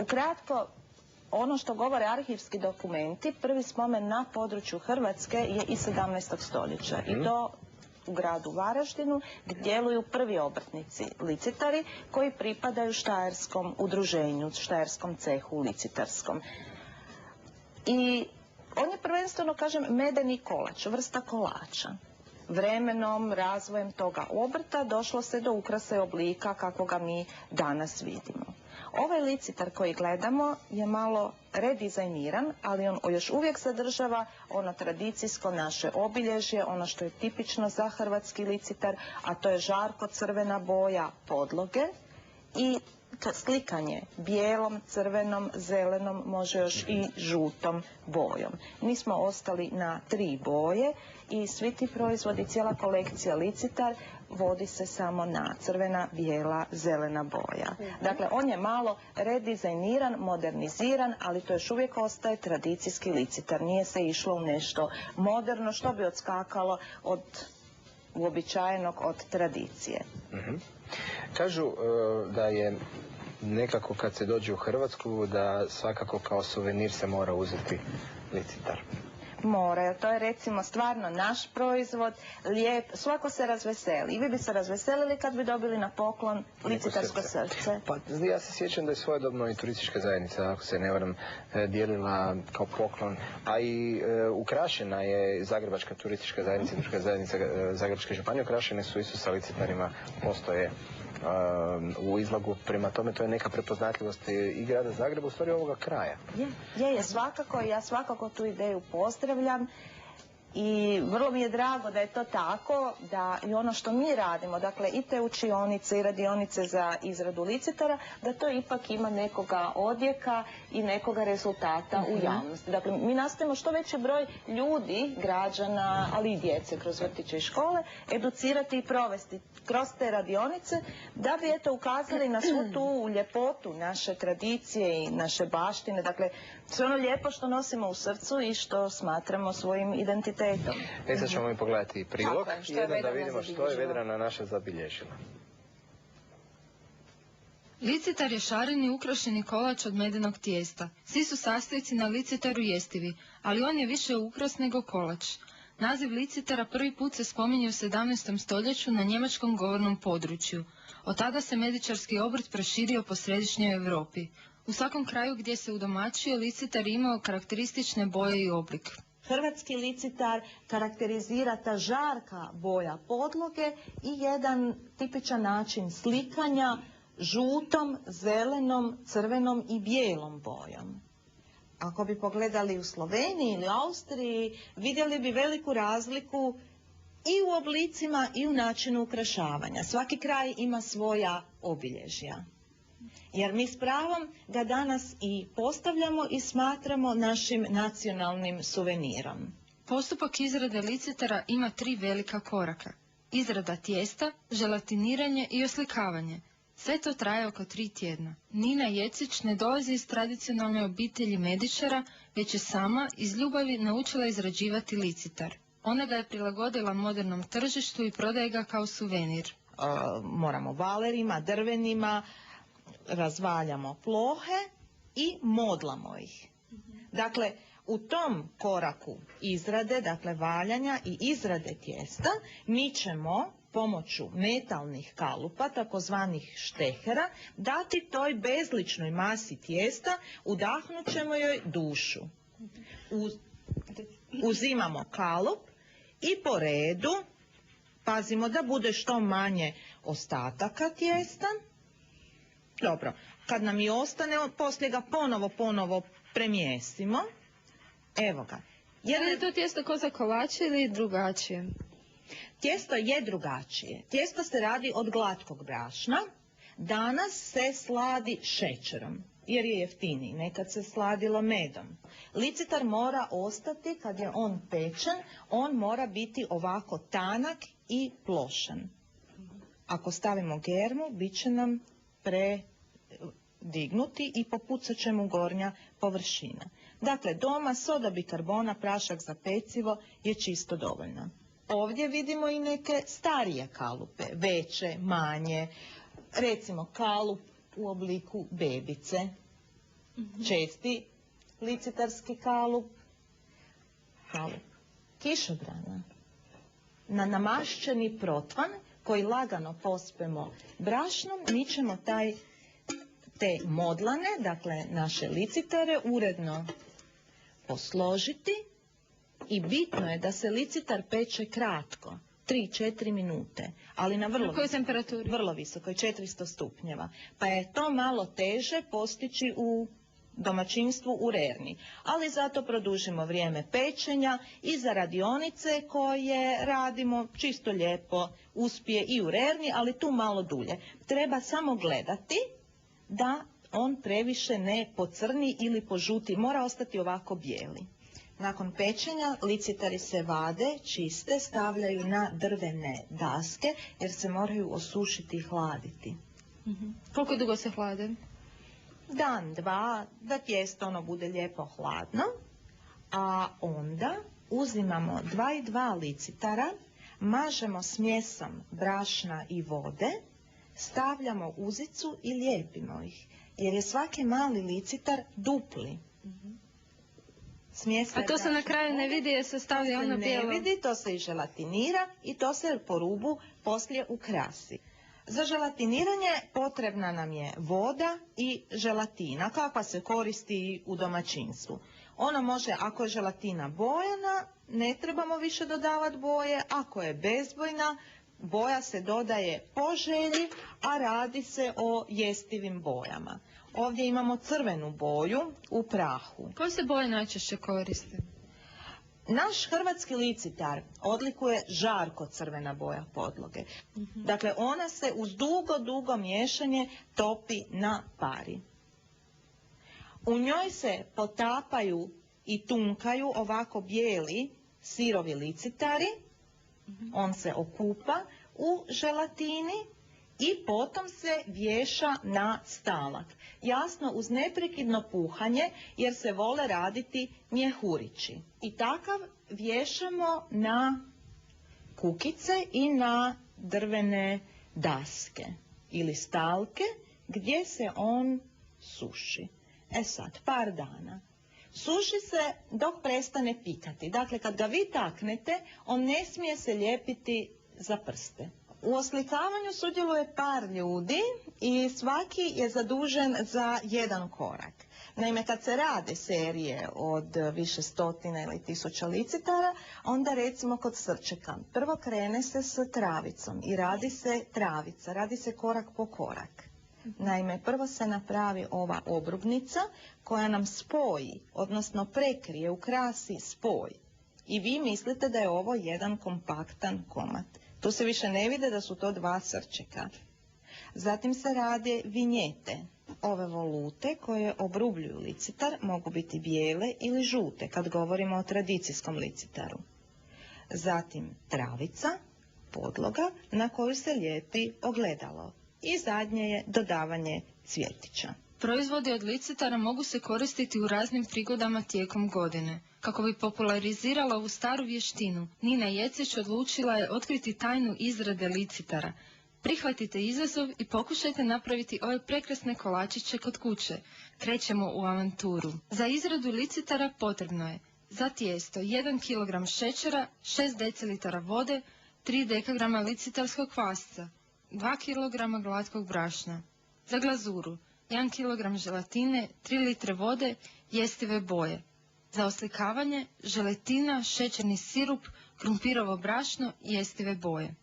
Ukratko, ono što govore arhivski dokumenti, prvi spomen na području Hrvatske je iz 17. stoljeća i to u gradu Varaždinu, gdje djeluju prvi obrtnici licitari koji pripadaju štajerskom udruženju, štajerskom cehu licitarskom. I on je prvenstveno, kažem, medeni kolač, vrsta kolača. Vremenom, razvojem toga obrta došlo se do ukrasa i oblika kakvoga mi danas vidimo. Ovaj licitar koji gledamo je malo redizajniran, ali on još uvijek sadržava ono tradicijsko naše obilježje, ono što je tipično za hrvatski licitar, a to je žarko crvena boja podloge i slikanje bijelom, crvenom, zelenom, može još i žutom bojom. Mi smo ostali na 3 boje i svi ti proizvodi, cijela kolekcija licitar vodi se samo na crvena, bijela, zelena boja. Dakle, on je malo redizajniran, moderniziran, ali to još uvijek ostaje tradicijski licitar. Nije se išlo u nešto moderno što bi odskakalo od uobičajenog, od tradicije. Kažu da je nekako kad se dođe u Hrvatsku da svakako kao suvenir se mora uzeti licitar. Mora, jer to je recimo stvarno naš proizvod, lijep, svako se razveseli. I vi bi se razveselili kad bi dobili na poklon licitarsko srce. Pa ja se sjećam da je svojedobno i turistička zajednica, ako se ne varam, dijelila kao poklon, a i ukrašena je Zagrebačka turistička zajednica, turistička zajednica Zagrebačke županije, ukrašene su isto sa licitarima, postoje u izlogu, prema tome to je neka prepoznatljivost i grada Zagreba, u stvari ovoga kraja. Je svakako, ja svakako tu ideju pozdravljam i vrlo mi je drago da je to tako, da i ono što mi radimo, dakle i te učionice i radionice za izradu licitara, da to ipak ima nekoga odjeka i nekoga rezultata u javnosti. Dakle, mi nastojimo što veći broj ljudi, građana, ali i djece kroz vrtiće i škole, educirati i provesti kroz te radionice, da bi eto ukazali na svu tu ljepotu naše tradicije i naše baštine, dakle sve ono lijepo što nosimo u srcu i što smatramo svojim identitetom. Sad ćemo mi pogledati prilog, jedno da vidimo što je Vedrana naša zabilježila. Licitar je šareni ukrašeni kolač od medenog tijesta. Svi su sastojci na licitaru jestivi, ali on je više ukras nego kolač. Naziv licitara prvi put se spominje u 17. stoljeću na njemačkom govornom području. Od tada se medičarski obrt proširio po središnjoj Europi. U svakom kraju gdje se udomaćio, licitar imao karakteristične boje i oblik. Hrvatski licitar karakterizira ta žarka boja podloge i jedan tipičan način slikanja žutom, zelenom, crvenom i bijelom bojom. Ako bi pogledali u Sloveniji ili Austriji, vidjeli bi veliku razliku i u oblicima i u načinu ukrašavanja. Svaki kraj ima svoja obilježja. Jer mi s pravom ga danas i postavljamo i smatramo našim nacionalnim suvenirom. Postupak izrade licitara ima 3 velika koraka. Izrada tijesta, želatiniranje i oslikavanje. Sve to traje oko 3 tjedna. Nina Jecić ne dolazi iz tradicionalne obitelji medičara, već je sama iz ljubavi naučila izrađivati licitar. Ona ga je prilagodila modernom tržištu i prodaje ga kao suvenir. Moramo valerima, drvenima, razvaljamo plohe i modlamo ih. Dakle, u tom koraku izrade, dakle valjanja i izrade tijesta, mi ćemo pomoću metalnih kalupa, takozvanih štehera, dati toj bezličnoj masi tijesta, udahnut ćemo joj dušu. Uzimamo kalup i po redu pazimo da bude što manje ostataka tijesta. Dobro, kad nam i ostane, poslije ga ponovo premjestimo. Evo ga. Je li to tijesto ko za kolače ili drugačije? Tijesto je drugačije. Tijesto se radi od glatkog brašna. Danas se sladi šećerom, jer je jeftiniji. Nekad se sladilo medom. Licitar mora ostati, kad je on pečen, on mora biti ovako tanak i plošan. Ako stavimo germu, bit će nam predignuti i popucat će mu gornja površina. Dakle, doma soda bikarbona, prašak za pecivo je čisto dovoljna. Ovdje vidimo i neke starije kalupe, veće, manje, recimo kalup u obliku bebice. česti licitarski kalup, kišobrana, na namašćeni protvan koji lagano pospemo brašnom, mi ćemo te modlane, dakle naše licitare, uredno posložiti i bitno je da se licitar peče kratko, 3-4 minute, ali na vrlo visokoj, 400 stupnjeva. Pa je to malo teže postići u domaćinstvu u rerni, ali zato produžimo vrijeme pečenja i za radionice koje radimo čisto lijepo uspije i u rerni, ali tu malo dulje. Treba samo gledati da on previše ne pocrni ili požuti, mora ostati ovako bijeli. Nakon pečenja licitari se vade, čiste, stavljaju na drvene daske jer se moraju osušiti i hladiti. Koliko dugo se hlade? Dan, dva, da tijesto bude lijepo hladno, a onda uzimamo 2 licitara, mažemo smjesom brašna i vode, stavljamo uzicu i lijepimo ih, jer je svaki mali licitar dupli. A to se na kraju ne vidi jer se stavlja ono bijelo? Ne vidi, to se i želatinira i to se po rubu poslije ukrasi. Za želatiniranje potrebna nam je voda i želatina, kakva se koristi u domaćinstvu. Ona može, ako je želatina bojana, ne trebamo više dodavati boje, ako je bezbojna, boja se dodaje po želji, a radi se o jestivim bojama. Ovdje imamo crvenu boju u prahu. Koje se boje najčešće koriste? Naš hrvatski licitar odlikuje žarko crvena boja podloge. Dakle, ona se uz dugo miješanje topi na pari. U njoj se potapaju i tunkaju ovako bijeli sirovi licitari. On se okupa u želatini i potom se vješa na stalak. Jasno, uz neprekidno puhanje jer se vole raditi mjehurići. I takav vješamo na kukice i na drvene daske ili stalke gdje se on suši. Sad, par dana. Suši se dok prestane pikati. Dakle, kad ga vi taknete, on ne smije se lijepiti za prste. U oslikavanju sudjeluje par ljudi i svaki je zadužen za jedan korak. Naime, kad se rade serije od više stotina ili tisuća licitara, onda recimo kod srčeka. Prvo krene se s travicom i radi se travica, radi se korak po korak. Naime, prvo se napravi ova obrubnica koja nam spoji, odnosno prekrije, ukrasi spoj. I vi mislite da je ovo jedan kompaktan komad. Tu se više ne vide da su to 2 srčeka. Zatim se rade vinjete. Ove volute koje obrubljuju licitar mogu biti bijele ili žute kad govorimo o tradicijskom licitaru. Zatim travica, podloga na koju se lijepi ogledalo. I zadnje je dodavanje cvjetića. Proizvodi od licitara mogu se koristiti u raznim prigodama tijekom godine. Kako bi popularizirala ovu staru vještinu, Nina Jecić odlučila je otkriti tajnu izrade licitara. Prihvatite izazov i pokušajte napraviti ove prekrasne kolačiće kod kuće. Krećemo u avanturu. Za izradu licitara potrebno je za tijesto 1 kg šećera, 6 decilitara vode, 3 dkg licitarskog kvasca, 2 kg glatkog brašna. Za glazuru 1 kg želatine, 3 litre vode, jestive boje. Za oslikavanje želetina, šećerni sirup, krumpirovo brašno i jestive boje.